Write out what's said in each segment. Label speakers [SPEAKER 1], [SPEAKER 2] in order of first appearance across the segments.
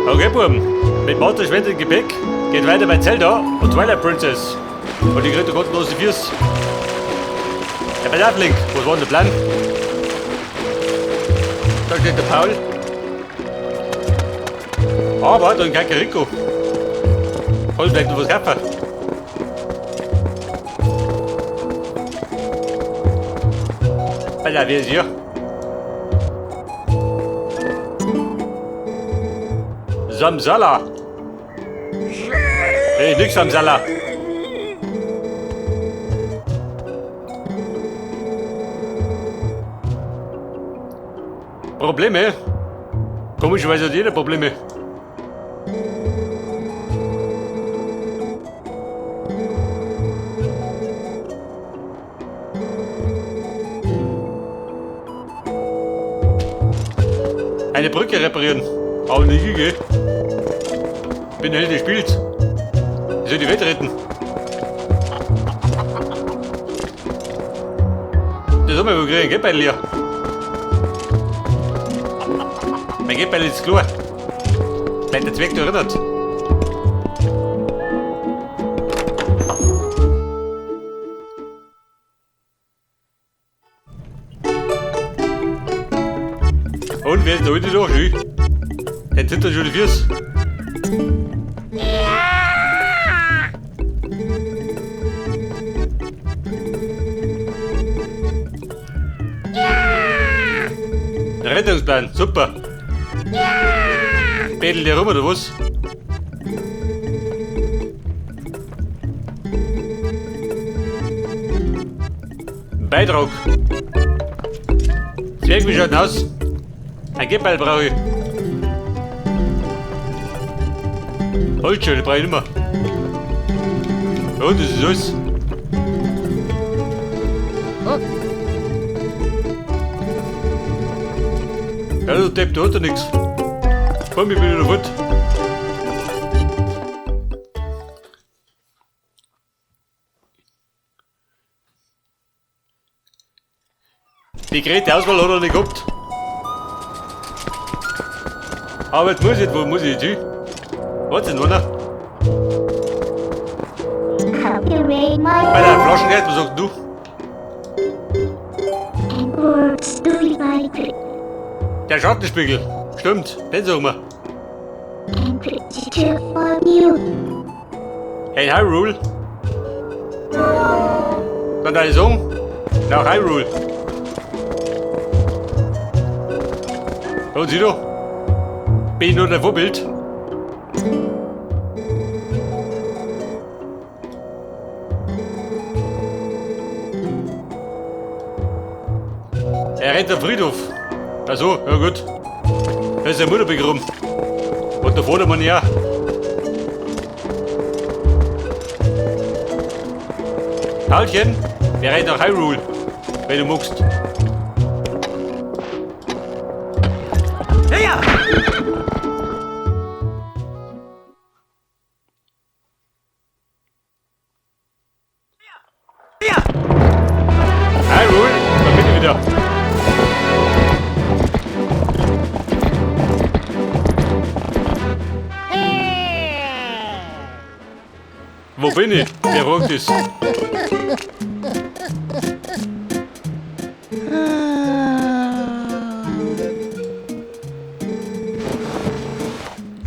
[SPEAKER 1] Okay, Buben. Mit Martha Schwend im Gepäck geht weiter bei Zelda und Twilight Princess. Und die kriegt eine kostenlose Fürs. Ja, bei der Link, was war denn der Plan? Da steht der Paul. Aber da kein Rico. Voll vielleicht noch was kaufen. Alter, wie ist hier? Samsala. Hey, nix Samsala. Probleme? Komischerweise hat jeder Probleme. Eine Brücke reparieren. Aber nicht gehen. Bin der Held des Spiels. Ich soll die Welt retten. Das haben wir wohl gekriegt, ein Geldbeutel hier. Mein Geldbeutel ist klar. Bleibt der Zweck erinnert. Und wer ist da heute noch? Der zittert schon die Füße. Der Rettungsplan, super. Bedel der rum oder was? Beitrag. Zwerg, wie schaut denn aus? Ein Geldbeutel brauche ich. Holzschöne brauche ich nicht mehr. Und das ist alles. Ja, du Depp, da hat er nix. Komm, ich bin wieder fort. Die geräte Auswahl hat er nicht gehabt. Aber jetzt wo muss ich jetzt hin? Warte noch einer. Bei der Flaschengeld, was sagst du? Der Schattenspiegel. Stimmt, den sagen wir. Ein Hyrule. Dann deine Song? Nach Hyrule. Und sieh doch. Bin ich nur der Vorbild? Er rennt am Friedhof. Ach so, ja gut. Da ist seine Mutter begraben. Und der Vatermann ja. Paulchen, wir rennt nach Hyrule, wenn du magst. Ja! Hyrule, dann bin ich wieder. Wo bin ich? Wer fragt das?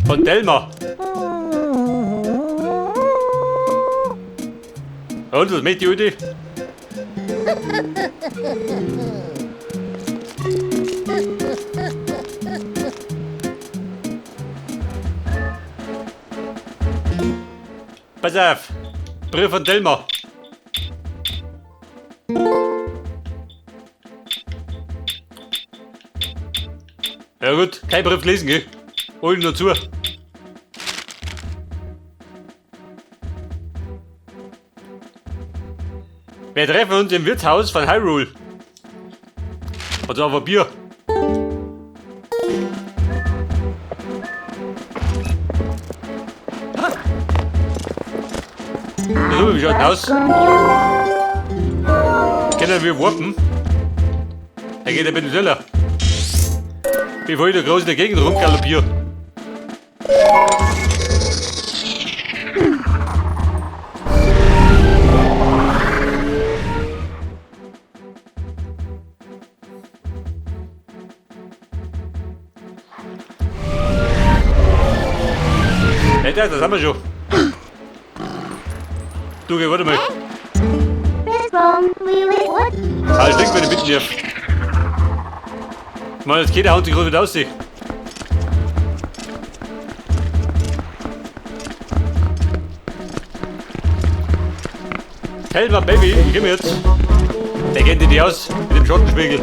[SPEAKER 1] Von Delmar. Und was mit die Ute? Pass auf, Brief von Delmar. Ja gut, kein Brief lesen, gell? Hol ihn nur zu. Wir treffen uns im Wirtshaus von Hyrule. Und zwar ein Bier. So, wie schaut aus? Können wir warpen? Er geht ein bisschen schneller. Bevor ich da groß in der Gegend rumgaloppiere. Hey, das haben wir schon. Du, geh, warte mal.
[SPEAKER 2] What's wrong? What?
[SPEAKER 1] Halt, denk, wenn ich bitten darf. Mann, jetzt geht der haut sich gerade wieder aus. Helma, Baby, gib mir jetzt. Der kennt die aus mit dem Schottenspiegel.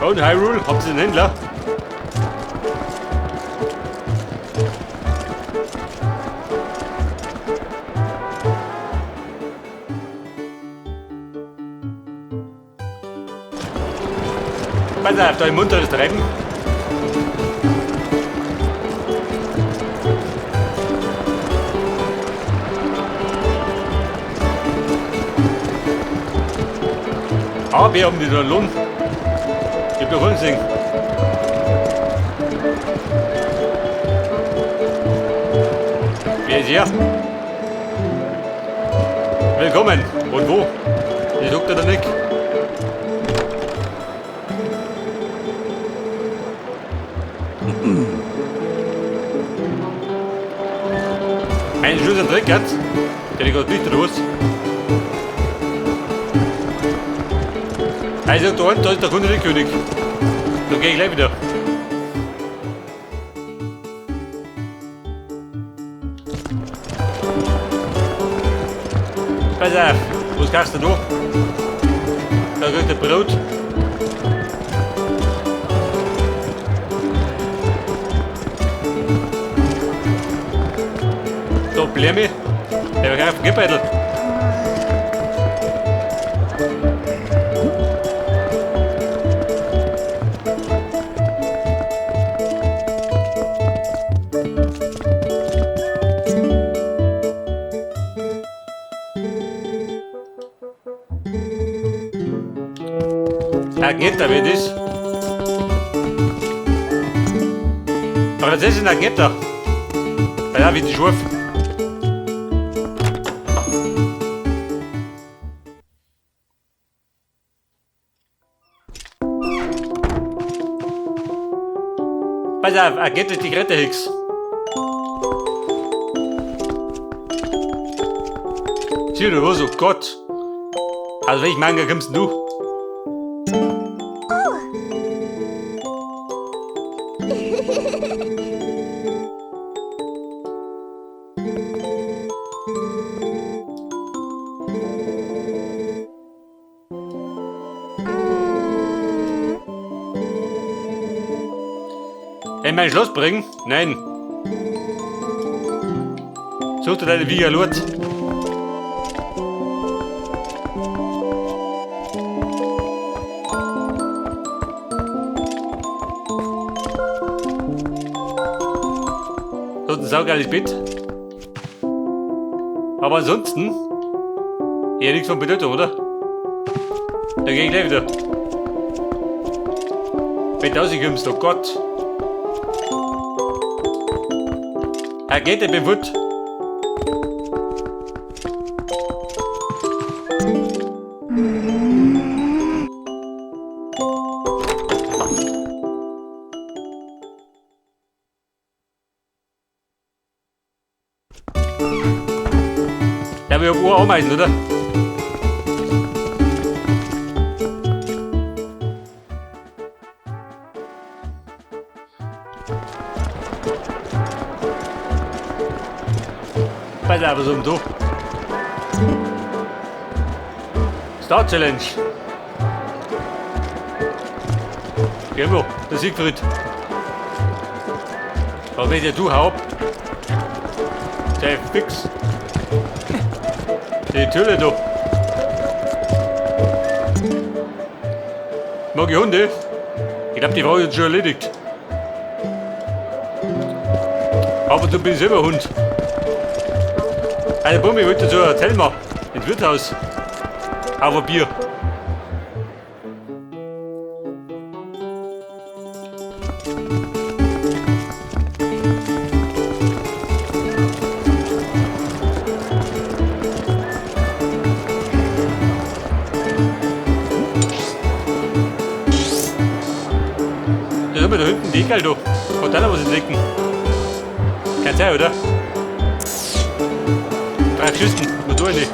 [SPEAKER 1] Und Hyrule, habt ihr den Händler? Pass auf, da im Mund ist der Rennen. Ah, wir haben die da Lohn. Ich hab doch gesehen. Wer ist hier? Willkommen. Und wo? Ich sucht da nicht. Ein Schuss und Dreck hat. Der geht nicht raus. Also da unten, da ist der Kunde der König. Da gehe ich gleich wieder. Pass auf, was kannst du da? Da kriegt der Brot. Da Blärme. Der wird auf den Geldbeutel. Agneta, wer das? Aber das ist ein Agneta. Ja, wie die Schurf. Pass auf, Agneta ist die Grettehex. Sieh du was, oh Gott. Also welch Manga kommst du? In mein Schloss bringen? Nein. Such dir deine Viecher Lurt. So ein saugeiles Bett. Aber ansonsten eher nichts von Bedeutung, oder? Dann geh ich gleich wieder. Wenn du rauskommst, oh Gott. Er geht in den Wut. Ja, wir haben Uhr Ameisen, oder? Pass auf, was um du. Star Challenge. Gehen wir, der Siegfried. Aber wenn du Haupt. Der fix. Die Tülle da. Mag ich Hunde? Ich glaube, die war jetzt schon erledigt. Aber du bist selber Hund. Eine Bombe wollte zu Thelma ins Wirtshaus. Aber Bier. Da haben wir da hinten die Egal da. Und dann was entdecken. Kann sein, oder? 3 Kisten, Motor nicht.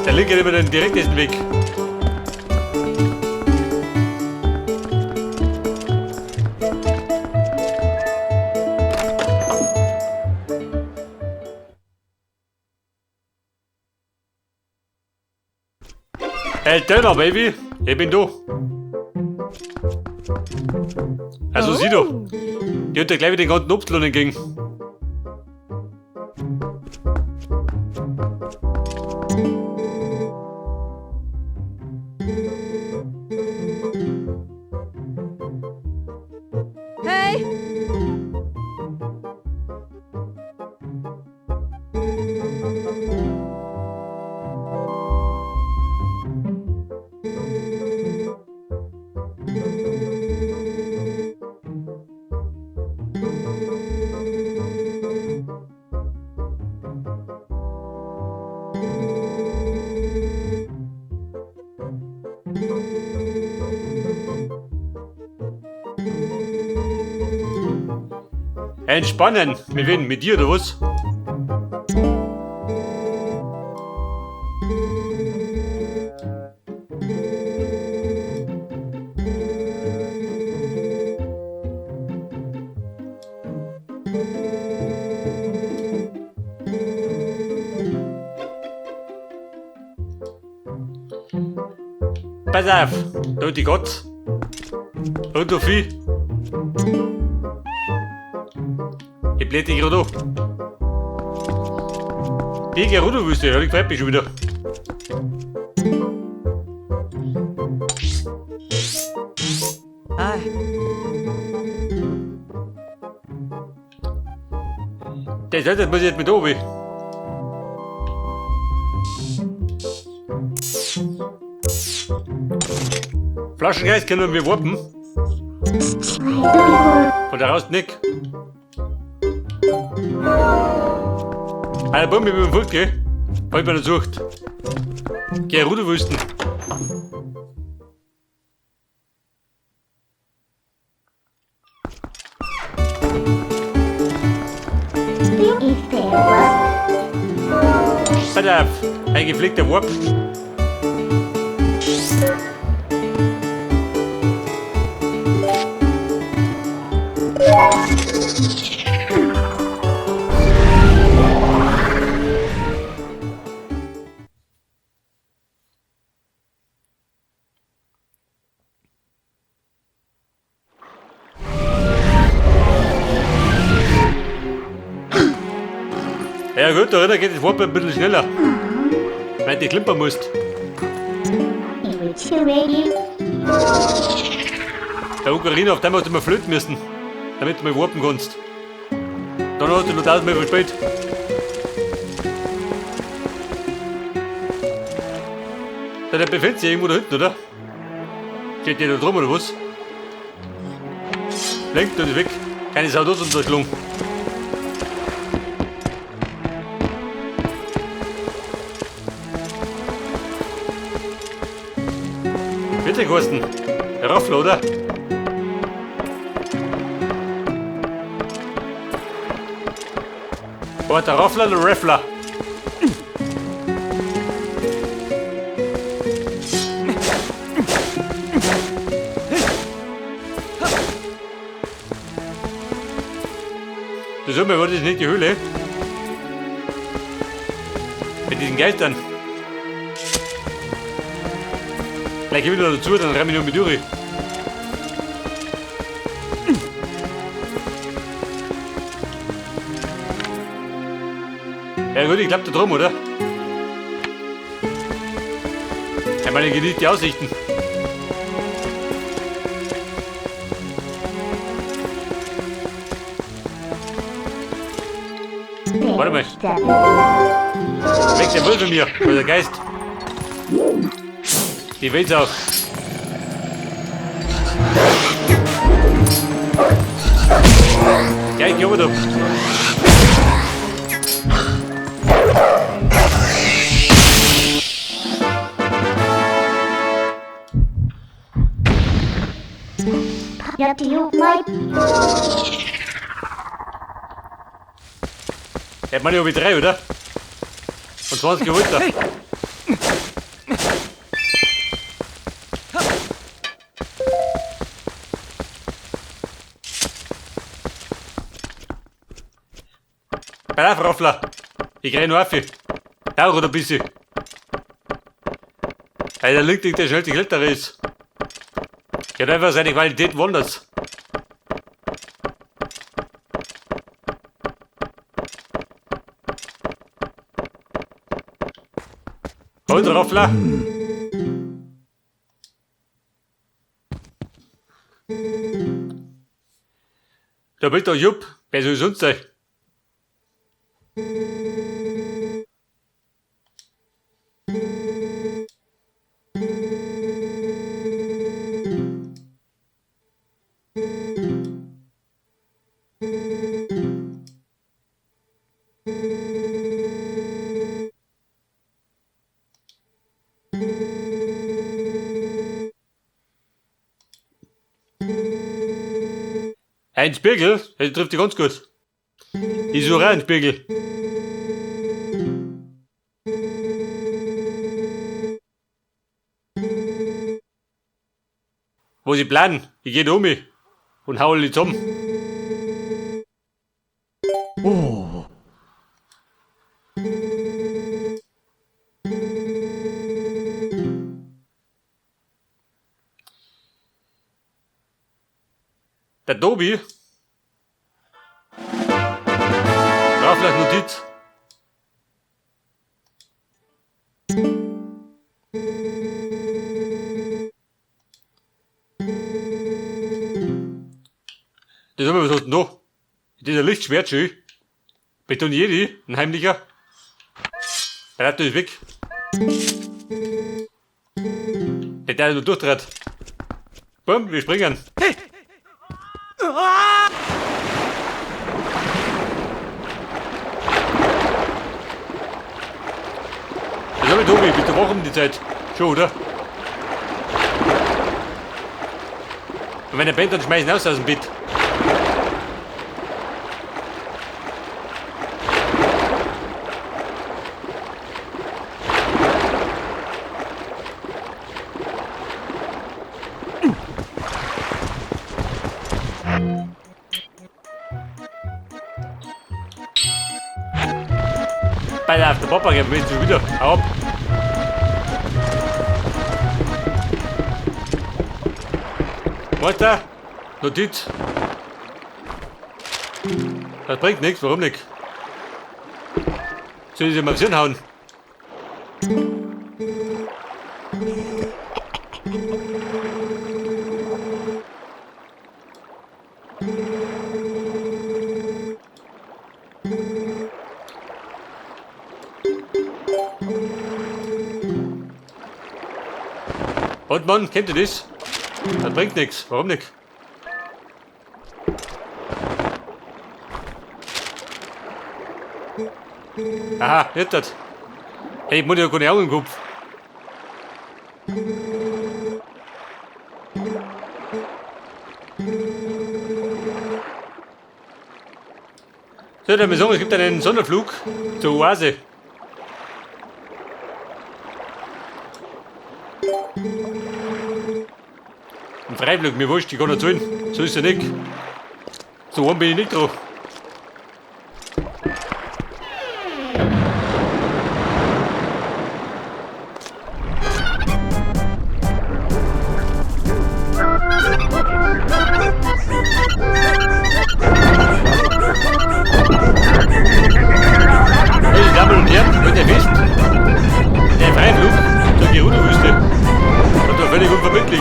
[SPEAKER 1] Der linke hat immer den direktesten Weg. Hey, Thelma, Baby, ich bin da. Also, sieh doch. Die hat ja gleich wieder den ganzen Obstlohn entgegen.
[SPEAKER 3] Hey!
[SPEAKER 1] Entspannen. Mit wem? Mit dir oder was? Pass auf, da hat die Gott. Und der Vieh. Ich bläht dich gerade an. Die Gerudo-Wüste, ja, die gefällt mir schon wieder.
[SPEAKER 3] Ah,
[SPEAKER 1] Das heißt, das muss ich jetzt mit oben. Flaschengeist können wir warpen. Von da raus nicht. Eine Bombe mit dem Volk, gell? Hab ich mir gesucht. Gerudo-Wüsten.
[SPEAKER 2] Is there what?
[SPEAKER 1] Pass auf, ein gepflegter Warp. Ja gut, da geht das Warp ein bisschen schneller. Weil du klimpern musst.
[SPEAKER 2] Is it ready?
[SPEAKER 1] Der Ocarina, auf dem hast du mal flöten müssen, damit du mal warpen kannst. Dann hast du noch 1000 Mal verspielt. Der befindet sich irgendwo da hinten, oder? Steht der da drum, oder was? Lenkt und ist weg. Keine Sau dort unterschlungen. Bitte, Carsten. Der Raffler, oder? Oh, der Raffler oder Raffler? Du sag mir, war das nicht die Höhle? Mit diesen Geistern. Gleich geh wieder dazu, dann renn ich noch mit durch. Ja gut, ich glaub da drum, oder? Ich meine, genießt die Aussichten. Warte mal.
[SPEAKER 2] 7.
[SPEAKER 1] Weg der Müll von mir, oder Geist. Die will's auch. Ja, ich geh oben.
[SPEAKER 2] Up to you, Mike.
[SPEAKER 1] Hätte man ja wie 3, oder? Und 20 geholt da. Pass auf, Raffler. Ich krieg noch auf. Tauch oder ein bisschen. Weil der Link, der schnell die ältere ist. Der hat einfach seine Qualität woanders. Und Raffler. Da bist du Jupp. Wer soll sonst sein? Ein Spiegel? Das trifft dich ganz gut. Ich suche auch einen Spiegel. Wo sie planen? Ich geh da um mich und hau die zusammen. Oh. Der Tobi. Ja, vielleicht Notiz. Das haben wir was noch. Dieser Licht schwert schön. Betonier ein heimlicher. Der Auto ist weg. Der noch durchdreht. Bumm, wir springen. Hey. Das habe ich Tobi, bist du wach um die Zeit? Schon, oder? Und wenn er pennt, dann schmeiß ihn aus dem Bett. Beide auf der Papa geben, willst du wieder? Hau ab! Warte! Notiz! Das bringt nichts, warum nicht? Soll ich sie mal aufs Hirn hauen? Und Mann, kennt ihr das? Das bringt nichts. Warum nicht? Aha, jetzt das. Hey, ich muss ja keine Augen im Kopf. So, dann sagen, es gibt einen Sonderflug zur Oase. Ein Freiflug, mir wurscht, ich kann nicht zahlen. So ist er nicht. So warm bin ich nicht drauf. Meine Damen und Herren, wollt ihr wissen? Der Freiflug zur Gerudo-Wüste war doch völlig unverbindlich.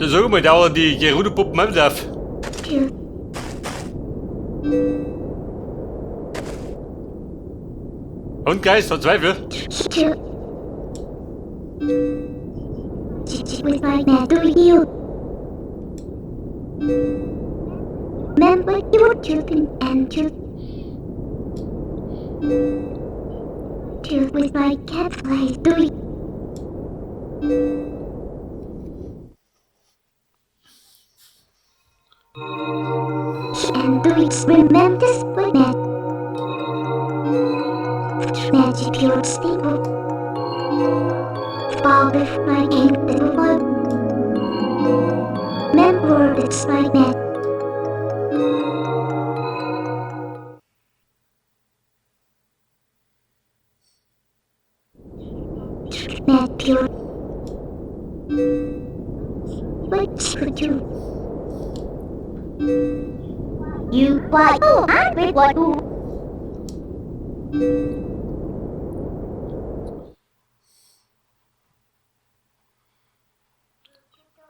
[SPEAKER 1] Da sagen wir dauernd die Gerudo-Puppen am Saft.
[SPEAKER 2] 2,
[SPEAKER 1] Und Geist, verzweifel.
[SPEAKER 2] 2. With my man, do you? Remember your children and children. With my cat flies, do you? And do it remember this with that magic pure stable. Bob with my ink little one. Remember it's my net. Net pure. What could you? You what? Oh, I read what you.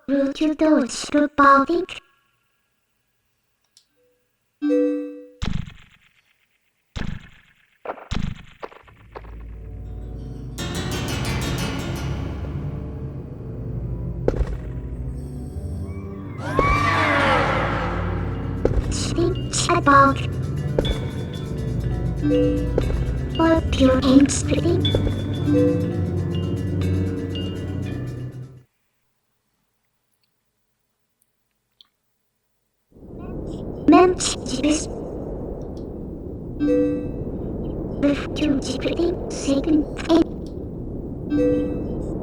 [SPEAKER 2] Will you do it about it? Think about what pure aims pretty. Memphis with two pretty second eight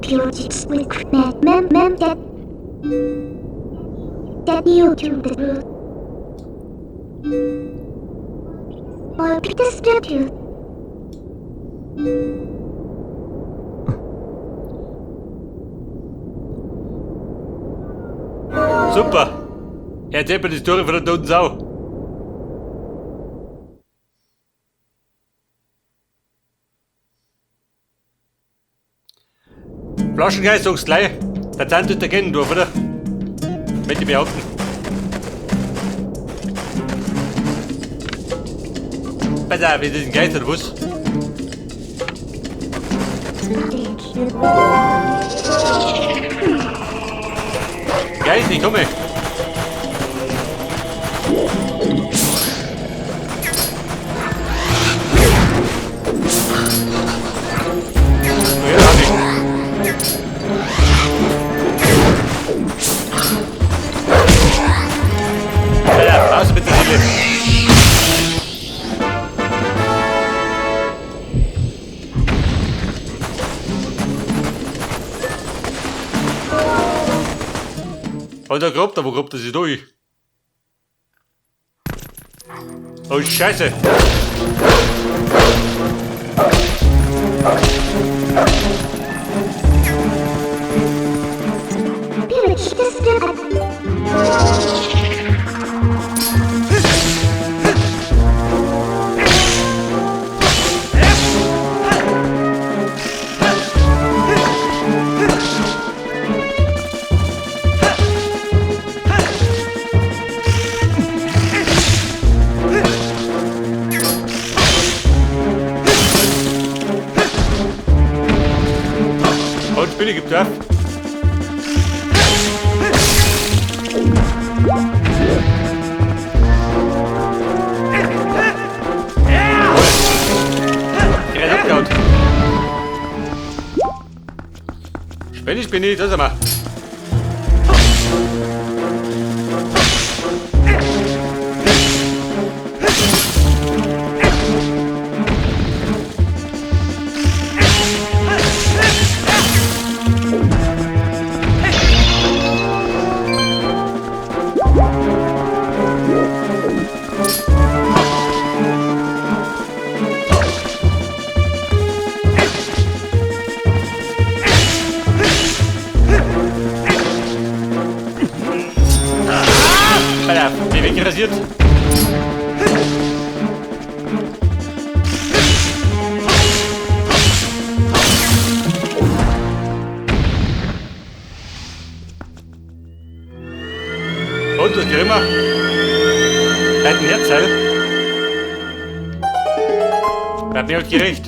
[SPEAKER 2] pure jits with mem that you to the root. Or Peter Scripture.
[SPEAKER 1] Super. Er hat eben die Story von der toten Sau. Flaschengeist sag's gleich. Der Zahn tut erkennen, du, oder? Möchte ich behaupten. Pass auf, ist das ein Geist oder was? Geist, ich komme. Ja, hab ich. Ja, raus mit der Seele. Und da grabt er, wo grabt er sich durch? Oh Scheiße! Und Spinne gibt ab. Gerät abgehauen. Spinne, das einmal. Herzteil. Bleibt mir halt gerecht.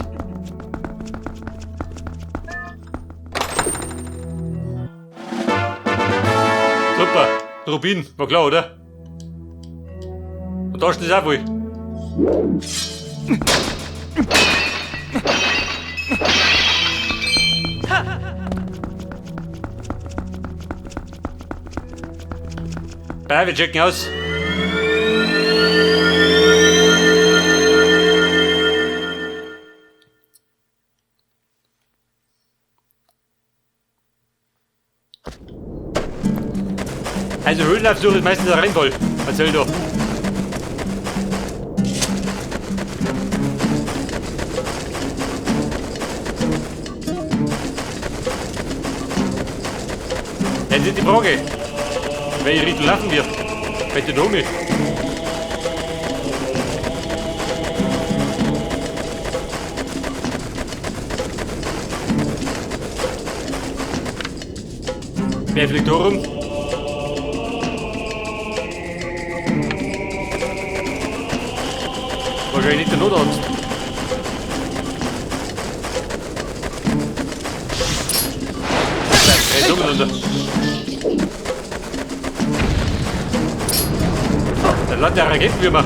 [SPEAKER 1] Super. Rubin, war klar, oder? Und da steht es auch wohl. Wir checken aus. Also Höhlenabsuche ist meistens ein Rennball. Erzähl doch. Jetzt ist die Frage. Welche Richtung laufen wir? Bitte da mit. Wer fliegt da rum? Wahrscheinlich nicht der Notarzt. Jetzt umeinander. Dann landet der Raketenwürmer.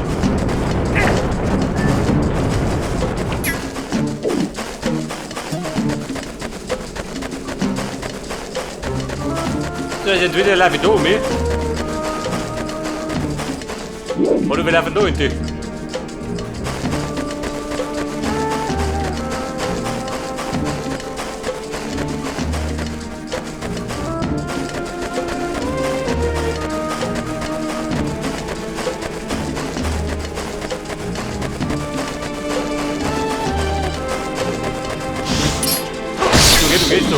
[SPEAKER 1] So, jetzt entweder laufe ich da um, oder wir laufen da hinten. Du gehst so.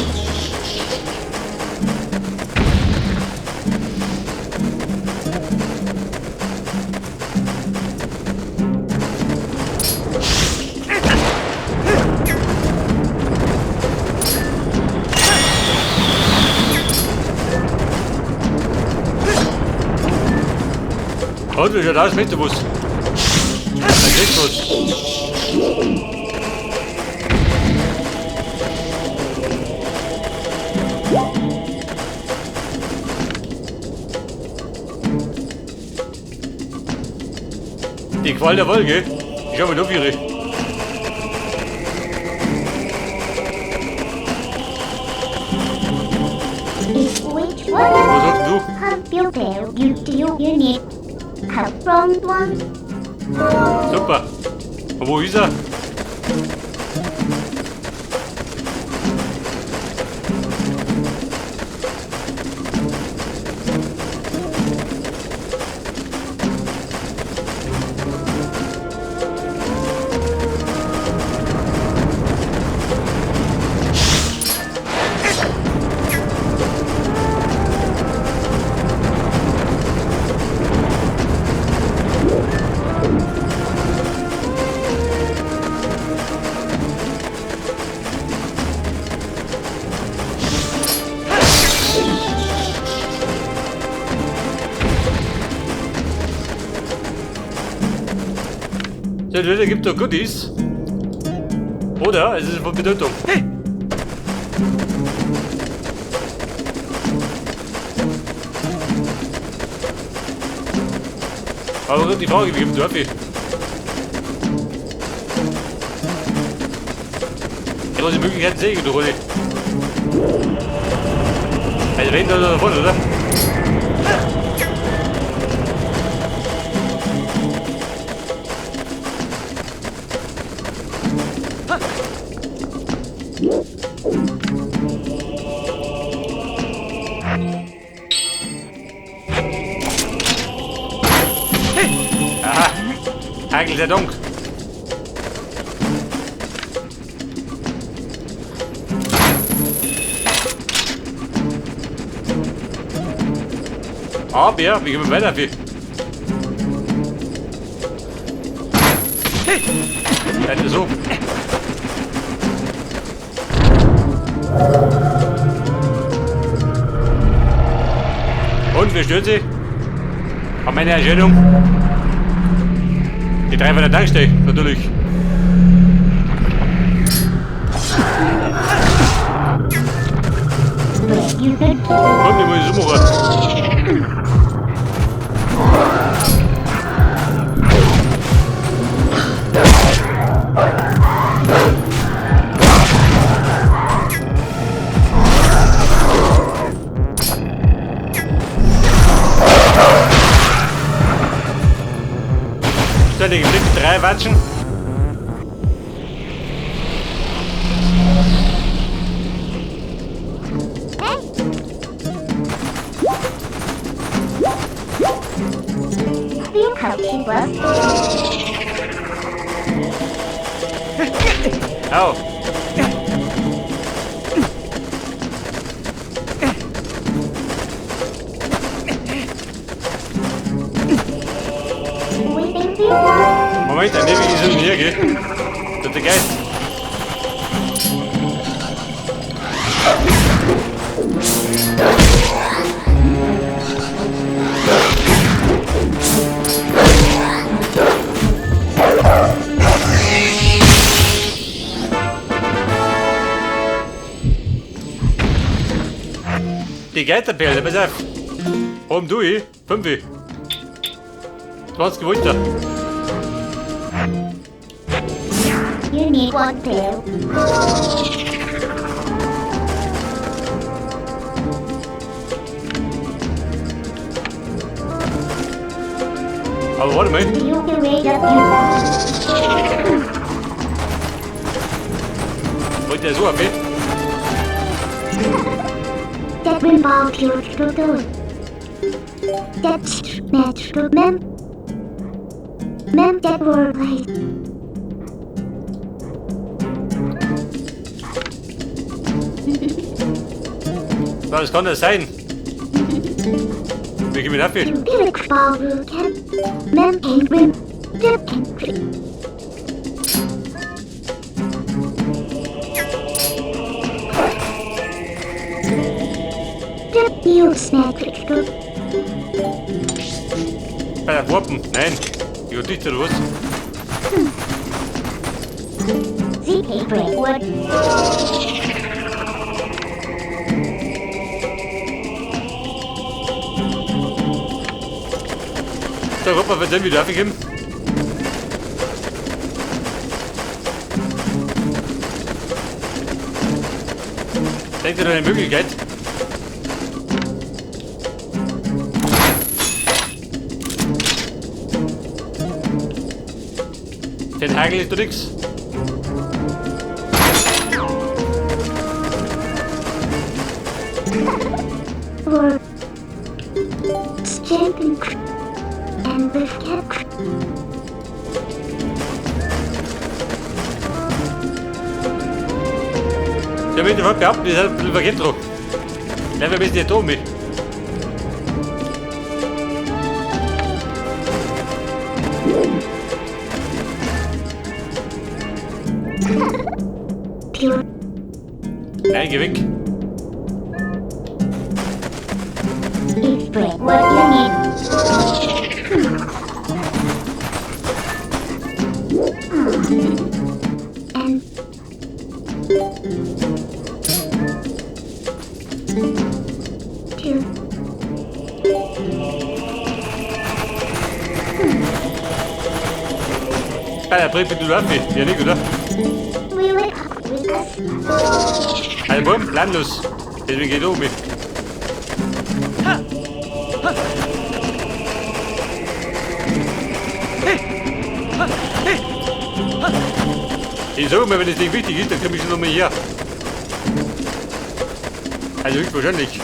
[SPEAKER 1] Und wie schaut aus mit dem Bus? Da kriegst du was. Die Qual der Wolke, ich habe noch ihre.
[SPEAKER 2] Which
[SPEAKER 1] Was
[SPEAKER 2] one?
[SPEAKER 1] sagst du?
[SPEAKER 2] Computer YouTube unit. Front one.
[SPEAKER 1] Super. Und wo ist er? Der gibt doch Goodies. Oder? Es ist von Bedeutung. Hey! Aber die Frage, wie gibt es Dörfi? Ich habe die Möglichkeit sehen, du Rolli. Also wenn da davon, oder? Aha, Hagel der Dunk. Aber ja, wie gehen wir weiter? Hey! Dann so. Und, wie stört sie? An meine Erscheinung? Die 3 von der Tankstelle, natürlich.
[SPEAKER 2] You could
[SPEAKER 1] Komm, die muss ich suchen. Ständig im Blick 3 Watschen.
[SPEAKER 2] feel comfortable.
[SPEAKER 1] Au.
[SPEAKER 2] Weeping people.
[SPEAKER 1] Moment, ein Ewig ist in hier, gell? Das ist der Geist. Die Geiterperle, pass auf. Oben du, 5. 20 Volt.
[SPEAKER 2] You need one tail.
[SPEAKER 1] Aber warte mal.
[SPEAKER 2] You can wait up you.
[SPEAKER 1] Wollt ihr so abgehen?
[SPEAKER 2] That will bow to your total. That's match to mem. Mem that were right.
[SPEAKER 1] Was kann das sein? Wie gehen wir dafür?
[SPEAKER 2] You Felix bow will can. Mem and win. Dip and free. Dip you snack it to.
[SPEAKER 1] Bei der Wappen? Nein. Ich hab nicht oder was?
[SPEAKER 2] ZK Breakwood.
[SPEAKER 1] Da kommt man den wieder aufgegeben. Denkt ihr da eine Möglichkeit? Den Hagel ist doch nix.
[SPEAKER 2] Or jumping and with cat.
[SPEAKER 1] Ich hab mich davon behauptet, das hat ein bisschen vergessen drauf. Nehmen wir ein bisschen Atom mit.
[SPEAKER 2] Pure
[SPEAKER 1] Nein, geh weg.
[SPEAKER 2] is break what you need. And two.
[SPEAKER 1] Ah, der bringt mich du auf mich. Ja, nicht, oder?
[SPEAKER 2] We will up with us.
[SPEAKER 1] Also, Baum, landlos. Deswegen geht er um mich. Ich sag mal, wenn es nicht wichtig ist, dann komme ich schon nochmal her. Also höchstwahrscheinlich.